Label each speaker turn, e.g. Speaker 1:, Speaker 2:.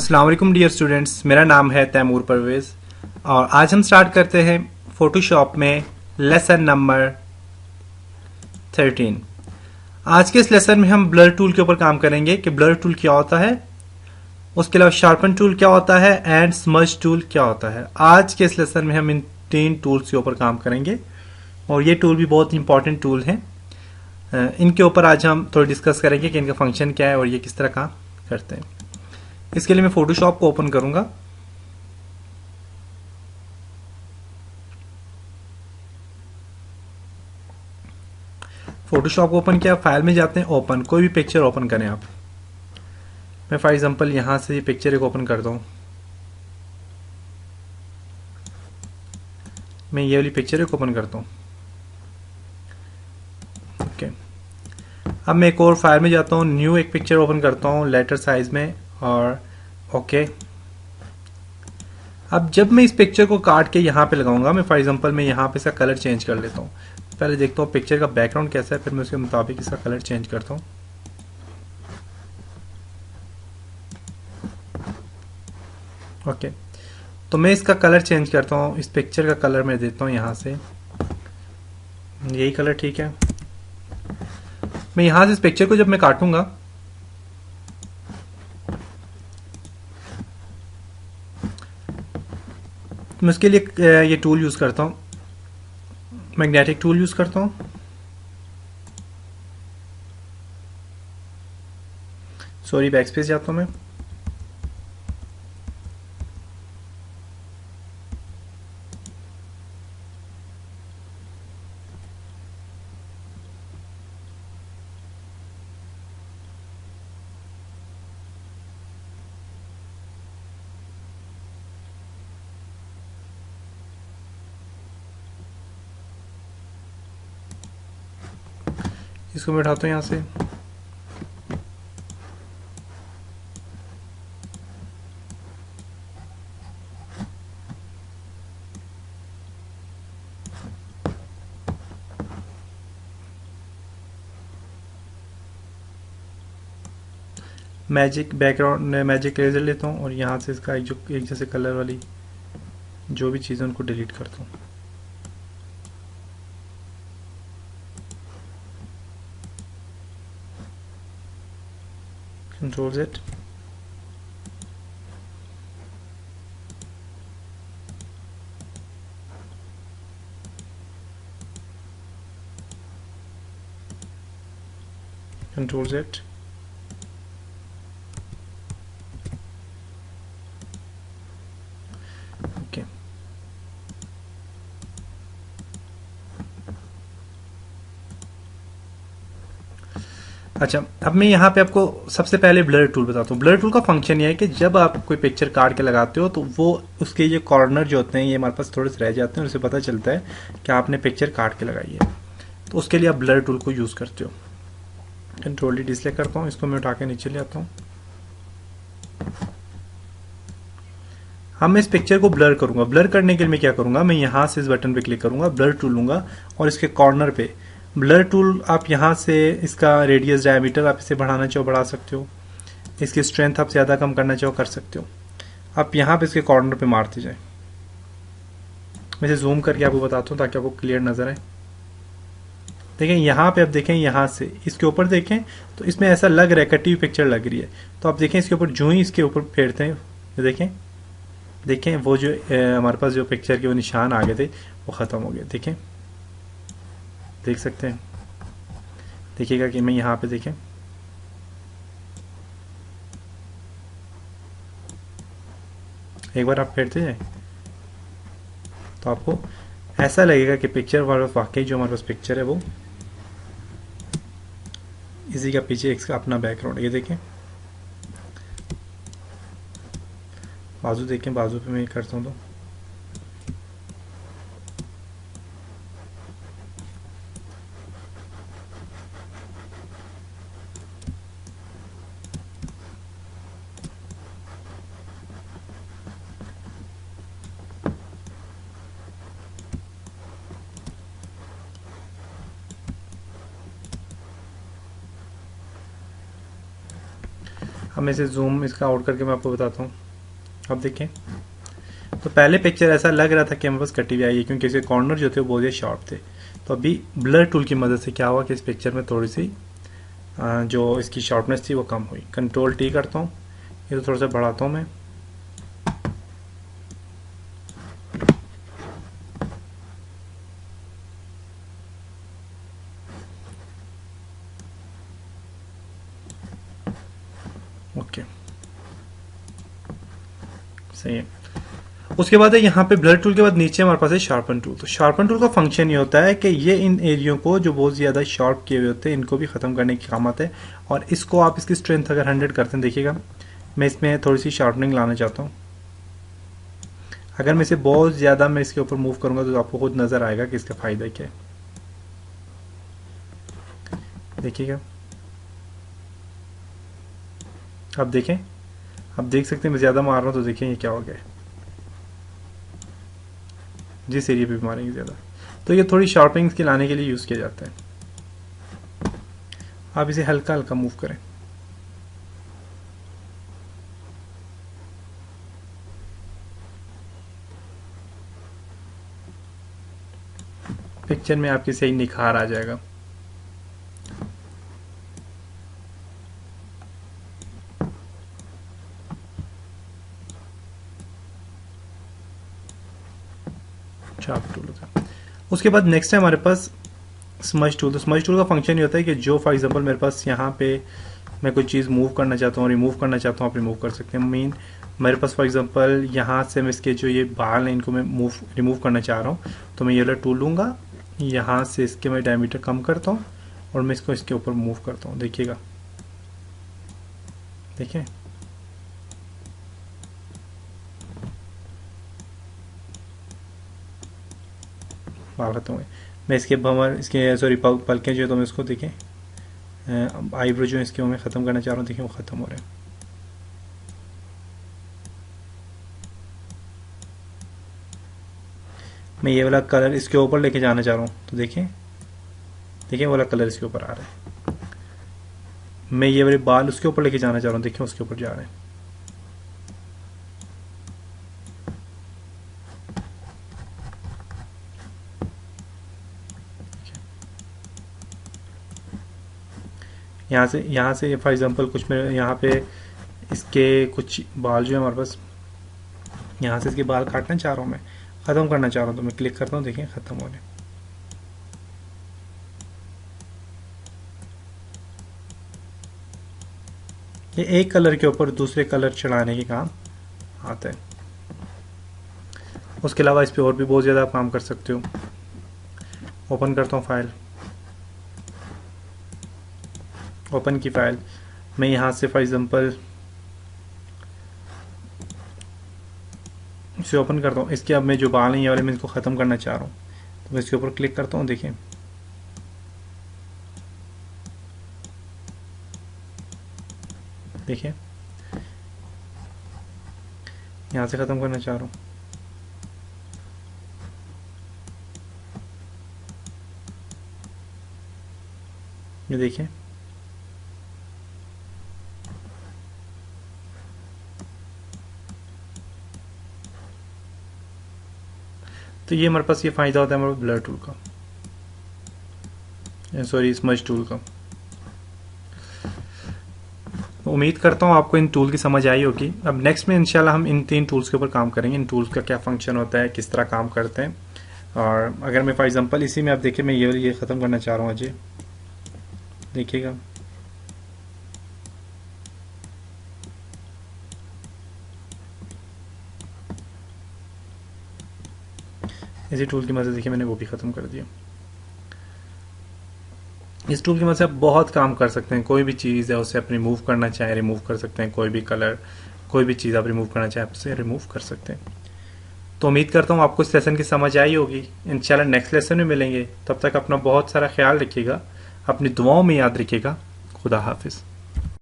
Speaker 1: अस्सलाम वालेकुम dear students, मेरा नाम है तैमूर परवेज़ और आज हम स्टार्ट करते हैं फोटोशॉप में लेसन नंबर 13। आज के इस लेसन में हम ब्लर टूल के ऊपर काम करेंगे कि ब्लर टूल क्या होता है, उसके अलावा शार्पन टूल क्या होता है एंड स्मज टूल क्या होता है। आज के इस लेसन में हम इन 3 टूल्स के ऊपर काम करेंगे और ये टूल भी बहुत इंपॉर्टेंट टूल हैं। इनके ऊपर आज हम थोड़ा डिस्कस करेंगे कि इनका फंक्शन क्या है और ये किस तरह काम करते हैं। इसके लिए मैं फोटोशॉप को ओपन करूंगा। फोटोशॉप को ओपन किया, फाइल में जाते हैं, ओपन, कोई भी पिक्चर ओपन करें आप। मैं फॉर एग्जांपल यहां से ये पिक्चर एक ओपन करता हूं। मैं ये वाली पिक्चर एक ओपन करता हूं। ओके, अब मैं एक और फाइल में जाता हूं, न्यू एक पिक्चर ओपन करता हूं लेटर साइज में और ओके। अब जब मैं इस पिक्चर को काट के यहाँ पे लगाऊंगा, मैं फॉर एग्जांपल मैं यहाँ पे इसका कलर चेंज कर लेता हूँ। पहले देखता हूँ पिक्चर का बैकग्राउंड कैसा है, फिर मैं उसके मुताबिक इसका कलर चेंज करता हूँ। ओके, तो मैं इसका कलर चेंज करता हूँ। इस पिक्चर का कलर मैं देता हूँ यहाँ से, यही कलर ठीक है। मैं यहाँ से इस पिक्चर को जब मैं काटूंगा, मैं उसके लिए ये टूल यूज करता हूँ, मैग्नेटिक टूल यूज करता हूँ। सॉरी, बैक स्पेस जाता हूँ मैं। इसको मैं उठाता हूँ यहाँ से। मैजिक बैकग्राउंड मैजिक इरेजर लेता हूँ और यहाँ से इसका एक जैसे कलर वाली जो भी चीज़ें उनको डिलीट करता हूँ। Control Z, control Z। Okay, अच्छा, अब मैं यहाँ पे आपको सबसे पहले ब्लर टूल बताता हूँ। ब्लर टूल का फंक्शन ये है कि जब आप कोई पिक्चर काट के लगाते हो तो वो उसके ये कॉर्नर जो होते हैं ये हमारे पास थोड़े से रह जाते हैं और उससे पता चलता है कि आपने पिक्चर काट के लगाई है। तो उसके लिए आप ब्लर टूल को यूज़ करते हो। कंट्रोल डी डिस्प्ले करता हूँ, इसको मैं उठा के नीचे ले आता हूँ। अब मैं इस पिक्चर को ब्लर करूंगा। ब्लर करने के लिए मैं क्या करूंगा, मैं यहाँ से इस बटन पे क्लिक करूंगा, ब्लर टूल लूंगा और इसके कॉर्नर पे ब्लर टूल, आप यहाँ से इसका रेडियस डायमीटर आप इसे बढ़ाना चाहो बढ़ा सकते हो, इसकी स्ट्रेंथ आप ज़्यादा कम करना चाहो कर सकते हो। आप यहाँ पे इसके कॉर्नर पे मारते जाए। मैं इसे जूम करके आपको बताता हूँ ताकि आपको क्लियर नजर आए। देखें यहाँ पे, आप देखें यहाँ से इसके ऊपर देखें तो इसमें ऐसा लग रहा है कटी हुई पिक्चर लग रही है। तो आप देखें इसके ऊपर जो ही इसके ऊपर फेरते हैं, देखें वो जो हमारे पास जो पिक्चर के वो निशान आ गए थे वो ख़त्म हो गए। देखें, देख सकते हैं, देखिएगा कि मैं यहाँ पे देखें, एक बार आप फेरते जाए तो आपको ऐसा लगेगा कि पिक्चर वाकई जो हमारे पास पिक्चर है वो इसी का पीछे इसका अपना बैकग्राउंड। ये देखें, बाजू देखें, बाजू पे मैं करता हूँ तो अब अब मैं इसे जूम इसका आउट करके मैं आपको बताता हूँ। अब देखें, तो पहले पिक्चर ऐसा लग रहा था कि हमें बस कटी हुई आई है, क्योंकि इसके कॉर्नर जो थे वो बहुत शार्प थे। तो अभी ब्लर टूल की मदद से क्या हुआ कि इस पिक्चर में थोड़ी सी जो इसकी शार्पनेस थी वो कम हुई। कंट्रोल टी करता हूँ, ये तो थोड़ा सा बढ़ाता हूँ मैं। ओके, सही है। उसके बाद है यहाँ पे ब्लर टूल के बाद नीचे हमारे पास है शार्पन टूल। तो शार्पन टूल का फंक्शन ये होता है कि ये इन एरियो को जो बहुत ज़्यादा शार्प किए हुए होते हैं इनको भी ख़त्म करने की काम आता है। और इसको आप इसकी स्ट्रेंथ अगर 100 करते हैं, देखिएगा मैं इसमें थोड़ी सी शार्पनिंग लाना चाहता हूँ। अगर मैं इसे बहुत ज़्यादा मैं इसके ऊपर मूव करूँगा तो आपको खुद नज़र आएगा कि इसका फ़ायदा क्या है। देखिएगा, अब देखें, अब देख सकते हैं मैं ज़्यादा मार रहा हूँ तो देखें ये क्या हो गया है, जिस एरिया पे भी मारेंगे ज़्यादा। तो ये थोड़ी शार्पिंग के लाने के लिए यूज़ किया जाता है। आप इसे हल्का हल्का मूव करें। पिक्चर में आपके सही निखार आ जाएगा। शार्प टूल होता है। उसके बाद नेक्स्ट है हमारे पास स्मज टूल। तो स्मज टूल का फंक्शन ये होता है कि जो फॉर एग्जांपल मेरे पास यहाँ पे मैं कोई चीज़ मूव करना चाहता हूँ, रिमूव करना चाहता हूँ, आप रिमूव कर सकते हैं। मीन मेरे पास फॉर एग्जांपल यहाँ से मैं इसके जो ये बाल हैं इनको मैं रिमूव करना चाह रहा हूँ, तो मैं ये वाला टूल लूँगा, यहाँ से इसके मैं डायमीटर कम करता हूँ और मैं इसको इसके ऊपर मूव करता हूँ। देखिएगा, देखिए बाल खत्म हुए। मैं इसके भंवर इसके सॉरी पलकें जो है तो मैं इसको देखें आईब्रो जो है इसके मैं ख़त्म करना चाह रहा हूँ, देखें वो ख़त्म हो रहे हैं। मैं ये वाला कलर इसके ऊपर लेके जाना चाह रहा हूँ, तो देखें, देखिए वाला कलर इसके ऊपर आ रहा है। मैं ये वाले बाल उसके ऊपर लेके जाना चाह रहा हूँ, देखिए उसके ऊपर जा रहे हैं। यहाँ से फॉर एग्जांपल कुछ मैं यहाँ पे इसके कुछ बाल जो है हमारे पास, यहाँ से इसके बाल काटना चाह रहा हूँ, मैं ख़त्म करना चाह रहा हूँ, तो मैं क्लिक करता हूँ, देखिए ख़त्म हो रहे। ये एक कलर के ऊपर दूसरे कलर चढ़ाने के काम आता है। उसके अलावा इस पर और भी बहुत ज़्यादा आप काम कर सकते हो। ओपन करता हूँ फाइल, ओपन की फाइल, मैं यहाँ से फॉर एग्जांपल इसे ओपन करता हूँ। इसके अब मैं जो बाल हैं ये वाले मैं इसको ख़त्म करना चाह रहा हूँ, तो मैं इसके ऊपर क्लिक करता हूँ, देखिए देखिए यहाँ से ख़त्म करना चाह रहा हूँ, ये देखिए। तो ये हमारे पास ये फ़ायदा होता है हमारे ब्लर टूल का, सॉरी स्मज टूल का। उम्मीद करता हूँ आपको इन टूल की समझ आई होगी। अब नेक्स्ट में इंशाल्लाह हम इन 3 टूल्स के ऊपर काम करेंगे, इन टूल्स का क्या फंक्शन होता है, किस तरह काम करते हैं। और अगर मैं फॉर एग्जांपल इसी में आप देखिए मैं ये ख़त्म करना चाह रहा हूँ अजय, देखिएगा इसी टूल की मदद से देखिए मैंने वो भी ख़त्म कर दिया। इस टूल की मदद से आप बहुत काम कर सकते हैं। कोई भी चीज़ है उसे आप रिमूव करना चाहें रिमूव कर सकते हैं, कोई भी कलर कोई भी चीज़ आप रिमूव करना चाहें आप उसे रिमूव कर सकते हैं। तो उम्मीद करता हूँ आपको इस लेसन की समझ आई होगी। इंशाल्लाह नेक्स्ट लेसन में मिलेंगे, तब तक अपना बहुत सारा ख्याल रखिएगा, अपनी दुआओं में याद रखिएगा। खुदा हाफिज़।